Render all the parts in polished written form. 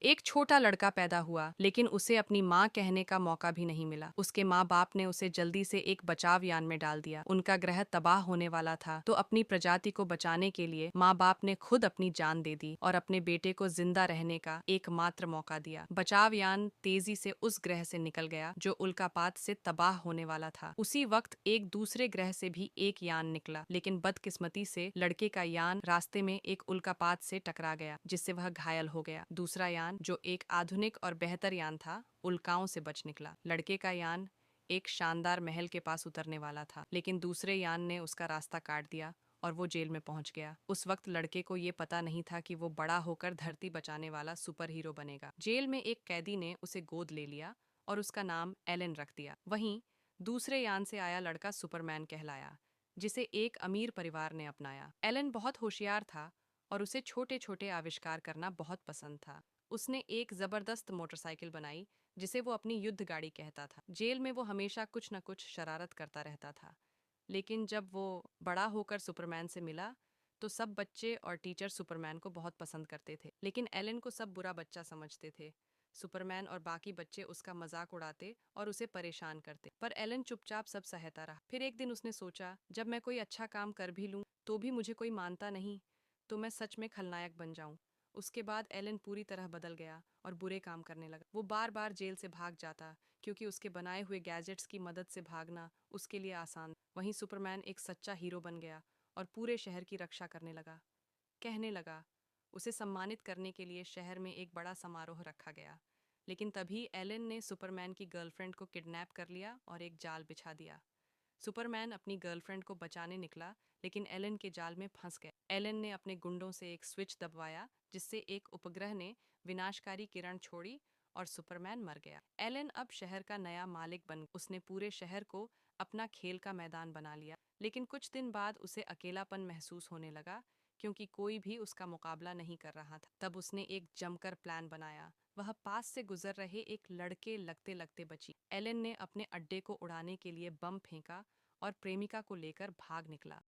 एक छोटा लड़का पैदा हुआ, लेकिन उसे अपनी माँ कहने का मौका भी नहीं मिला। उसके माँ बाप ने उसे जल्दी से एक बचाव यान में डाल दिया। उनका ग्रह तबाह होने वाला था, तो अपनी प्रजाति को बचाने के लिए माँ बाप ने खुद अपनी जान दे दी और अपने बेटे को जिंदा रहने का एकमात्र मौका दिया। बचाव यान तेजी से उस ग्रह से निकल गया जो उल्कापात से तबाह होने वाला था। उसी वक्त एक दूसरे ग्रह से भी एक यान निकला, लेकिन बदकिस्मती से लड़के का यान रास्ते में एक उल्कापात से टकरा गया, जिससे वह घायल हो गया। दूसरा यान, जो एक आधुनिक और बेहतर यान था, उल्काओं से बच निकला। लड़के का यान एक शानदार महल के पास उतरने वाला था, लेकिन दूसरे यान ने उसका रास्ता काट दिया और वो जेल में पहुंच गया। उस वक्त लड़के को ये पता नहीं था कि वो बड़ा होकर धरती बचाने वाला सुपर हीरो बनेगा। जेल में एक कैदी ने उसे गोद ले लिया और उसका नाम एलन रख दिया। वहीं दूसरे यान से आया लड़का सुपरमैन कहलाया, जिसे एक अमीर परिवार ने अपनाया। एलन बहुत होशियार था और उसे छोटे छोटे आविष्कार करना बहुत पसंद था। उसने एक जबरदस्त मोटरसाइकिल बनाई जिसे वो अपनी युद्ध गाड़ी कहता था। जेल में वो हमेशा कुछ न कुछ शरारत करता रहता था, लेकिन जब वो बड़ा होकर सुपरमैन से मिला तो सब बच्चे और टीचर सुपरमैन को बहुत पसंद करते थे, लेकिन एलन को सब बुरा बच्चा समझते थे। सुपरमैन और बाकी बच्चे उसका मजाक उड़ाते और उसे परेशान करते, पर एलन चुपचाप सब सहता रहा। फिर एक दिन उसने सोचा, जब मैं कोई अच्छा काम कर भी लूं तो भी मुझे कोई मानता नहीं, तो मैं सच में खलनायक बन जाऊं। उसके बाद एलन पूरी तरह बदल गया और बुरे काम करने लगा। वो बार बार जेल से भाग जाता, क्योंकि उसके बनाए हुए गैजेट्स की मदद से भागना उसके लिए आसान। वहीं सुपरमैन एक सच्चा हीरो बन गया और पूरे शहर की रक्षा करने लगा। कहने लगा, उसे सम्मानित करने के लिए शहर में एक बड़ा समारोह रखा गया। लेकिन तभी एलन ने सुपरमैन की गर्लफ्रेंड को किडनैप कर लिया और एक जाल बिछा दिया। सुपरमैन अपनी गर्लफ्रेंड को बचाने निकला, लेकिन एलन के जाल में फंस गया। एलन ने अपने गुंडों से एक स्विच दबवाया, जिससे एक उपग्रह ने विनाशकारी किरण छोड़ी और सुपरमैन मर गया। एलन अब शहर का नया मालिक बन गया। उसने पूरे शहर को अपना खेल का मैदान बना लिया, लेकिन कुछ दिन बाद उसे अकेलापन महसूस होने लगा, क्योंकि कोई भी उसका मुकाबला नहीं कर रहा था। तब उसने एक जमकर प्लान बनाया। वह पास से गुजर रहे एक लड़के लगते लगते बची। एलन ने अपने अड्डे को उड़ाने के लिए बम फेंका और प्रेमिका को लेकर भाग निकला।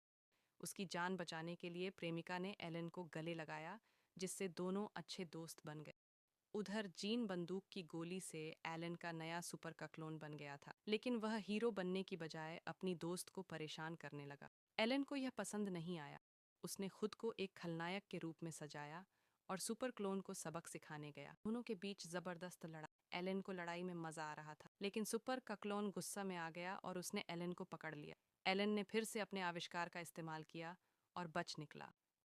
उसकी जान बचाने के लिए प्रेमिका ने एलन को गले लगाया, जिससे दोनों अच्छे दोस्त बन गए। उधर जीन बंदूक की गोली से एलन का नया सुपर का क्लोन बन गया था, लेकिन वह हीरो बनने की बजाय अपनी दोस्त को परेशान करने लगा। एलन को यह पसंद नहीं आया। उसने खुद को एक खलनायक के रूप में सजाया और सुपर क्लोन को सबक सिखाने गया। दोनों के बीच जबरदस्त लड़ा। एलन को लड़ाई में मजा आ रहा था, लेकिन सुपर का क्लोन गुस्सा में आ गया और उसने एलन को पकड़ लिया। एलन ने फिर से अपने आविष्कार का इस्तेमाल किया और बच निकला।